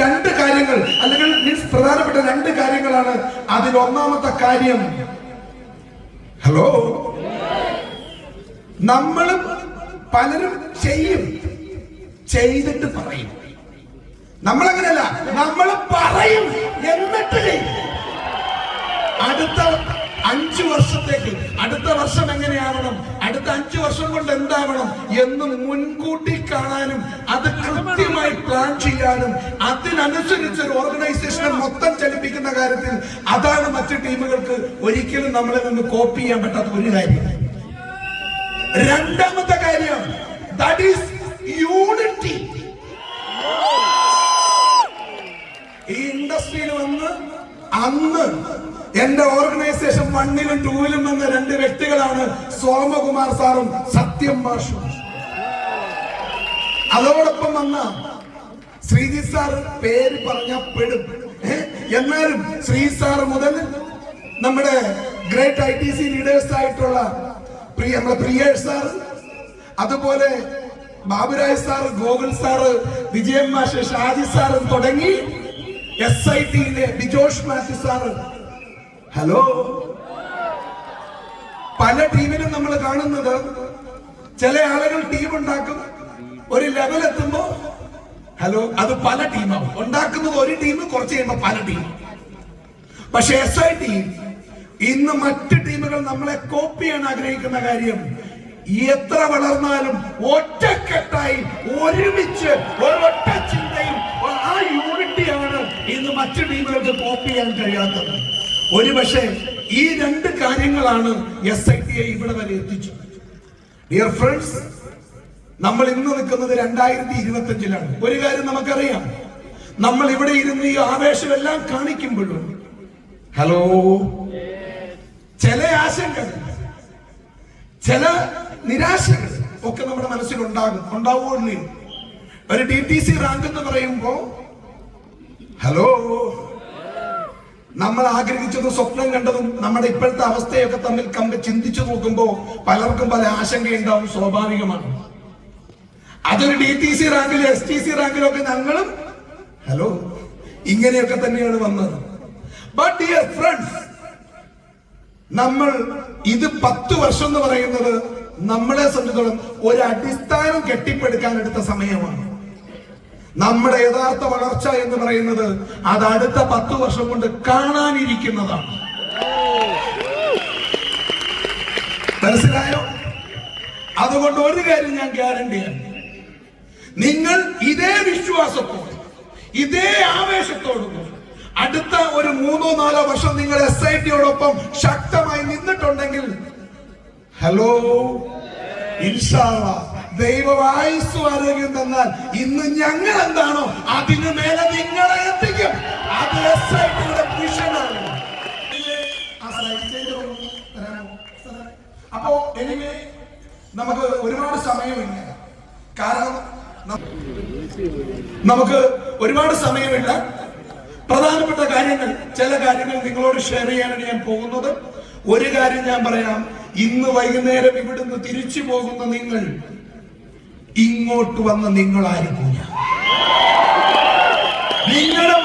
രണ്ട് കാര്യങ്ങൾ അല്ലെങ്കിൽ മീൻസ് പ്രധാനപ്പെട്ട രണ്ട് കാര്യങ്ങളാണ്. അതിൽ ഒന്നാമത്തെ കാര്യം, ഹലോ, നമ്മളും പലരും ചെയ്യും, ചെയ്തിട്ട് പറയും. നമ്മളങ്ങനെയല്ല, നമ്മൾ പറയും എന്നിട്ട് ചെയ്യും. അടുത്ത 5 വർഷത്തേക്ക്, അടുത്ത വർഷം എങ്ങനെയാവണം, അടുത്ത 5 വർഷം കൊണ്ട് എന്താവണം എന്ന് മുൻകൂട്ടി കാണാനും അത് കൃത്യമായി പ്ലാൻ ചെയ്യാനും അതിനനുസരിച്ച് ഒരു ഓർഗനൈസേഷനെ മൊത്തം ചലിപ്പിക്കുന്ന കാര്യത്തിൽ അതാണ് മറ്റു ടീമുകൾക്ക് ഒരിക്കലും നമ്മളെ നിന്ന് കോപ്പി ചെയ്യാൻ പറ്റാത്ത ഒരു കാര്യം. രണ്ടാമത്തെ കാര്യം, ദാറ്റ് ഈസ് യൂണിറ്റി. ഈ ഇൻഡസ്ട്രിയിൽ വന്ന് അന്ന് എന്റെ ഓർഗനൈസേഷൻ 1ലും 2ലും വന്ന 2 വ്യക്തികളാണ് സോമകുമാർ സാറും സത്യം മാഷും. അതോടൊപ്പം വന്ന ശ്രീജിത്ത് സാർ പേര് പറഞ്ഞ പെടും. എന്നാലും ശ്രീ സാർ മുതൽ നമ്മുടെ ഗ്രേറ്റ് ITC ലീഡേഴ്സ് ആയിട്ടുള്ള നമ്മുടെ പ്രിയേഷ് സാർ, അതുപോലെ ബാബുരാജ് സാർ, ഗോകുൽ സാർ, വിജയൻ മാഷ്, ഷാജി സാർ തുടങ്ങി SITയിലെ ബിജോഷ് മാത്യു സാർ. ഹലോ, പല ടീമിലും നമ്മൾ കാണുന്നത് ചില ആളുകൾ ടീം ഉണ്ടാക്കും, ഒരു ലെവൽ എത്തുമ്പോ ഹലോ അത് പല ടീമാവും. ഉണ്ടാക്കുന്നത് ഒരു ടീം, കുറച്ച് കഴിയുമ്പോ പല ടീം. പക്ഷെ SIT ഇന്ന് മറ്റ് ടീമുകൾ നമ്മളെ കോപ്പി ചെയ്യാൻ ആഗ്രഹിക്കുന്ന കാര്യം, എത്ര വളർന്നാലും ഒറ്റക്കെട്ടായി ഒരുമിച്ച് ഒരൊറ്റ ചിന്തയും ആ യൂണിറ്റിയാണ് ഇന്ന് മറ്റു ടീമുകൾക്ക് കോപ്പി ചെയ്യാൻ കഴിയാത്തത്. ഒരുപക്ഷെ ഈ 2 കാര്യങ്ങളാണ് SITയെ ഇവിടെ വരെ എത്തിച്ചത്. ഡിയർ ഫ്രണ്ട്സ്, നമ്മൾ ഇന്ന് നിൽക്കുന്നത് 2025ലാണ്. ഒരു കാര്യം നമുക്കറിയാം, നമ്മൾ ഇവിടെ ഇരുന്ന് ഈ ആവേശം എല്ലാം കാണിക്കുമ്പോഴും ഹലോ ചില ആശങ്കകൾ, ചില നിരാശകൾ ഒക്കെ നമ്മുടെ മനസ്സിൽ ഉണ്ടാവുകയില്ലേ? ഒരു DTC റാങ്ക് എന്ന് പറയുമ്പോ ഹലോ നമ്മൾ ആഗ്രഹിച്ചതും സ്വപ്നം കണ്ടതും നമ്മുടെ ഇപ്പോഴത്തെ അവസ്ഥയൊക്കെ തമ്മിൽ ചിന്തിച്ചു നോക്കുമ്പോ പലർക്കും പല ആശങ്കയുണ്ടാവും, സ്വാഭാവികമാണ്. അതൊരു DTC റാങ്കിലും STC റാങ്കിലും ഒക്കെ ഞങ്ങളും ഹലോ ഇങ്ങനെയൊക്കെ തന്നെയാണ് വന്നത്. ബട്ട് ഡിയർ ഫ്രണ്ട്സ്, നമ്മൾ ഇത് 10 വർഷം എന്ന് പറയുന്നത് നമ്മളെ സംബന്ധിച്ചിടത്തോളം ഒരു അടിസ്ഥാനം കെട്ടിപ്പടുക്കാൻ എടുത്ത സമയമാണ്. നമ്മുടെ യഥാർത്ഥ വളർച്ച എന്ന് പറയുന്നത് അത് അടുത്ത 10 വർഷം കൊണ്ട് കാണാനിരിക്കുന്നതാണ്. മനസ്സിലായോ? അതുകൊണ്ട് ഒരു കാര്യം ഞാൻ ഗ്യാരണ്ടിയാണ്, നിങ്ങൾ ഇതേ വിശ്വാസത്തോടെ ഇതേ ആവേശത്തോടും അടുത്ത ഒരു 3-4 വർഷം നിങ്ങൾ SITയോടൊപ്പം ശക്തമായി നിന്നിട്ടുണ്ടെങ്കിൽ ഹലോ ഇൻഷാ അല്ലാഹ് ദൈവം ആയുസ്സും ആരോഗ്യം തന്നാൽ ഇന്ന് ഞങ്ങൾ എന്താണോ അതിനു മേലെ നിങ്ങളെ എത്തിക്കും. അത് SITയുടെ മിഷനാണ്. അപ്പോ എനിവേ നമുക്ക് ഒരുപാട് സമയമില്ല, കാരണം നമുക്ക് ഒരുപാട് സമയമില്ല. പ്രധാനപ്പെട്ട കാര്യങ്ങൾ, ചില കാര്യങ്ങൾ നിങ്ങളോട് ഷെയർ ചെയ്യാനാണ് ഞാൻ പോകുന്നത്. ഒരു കാര്യം ഞാൻ പറയാം, ഇന്ന് വൈകുന്നേരം ഇവിടുന്ന് തിരിച്ചു പോകുന്ന നിങ്ങൾ ഇങ്ങോട്ട് വന്ന നിങ്ങളായിരിക്കും. നിങ്ങളുടെ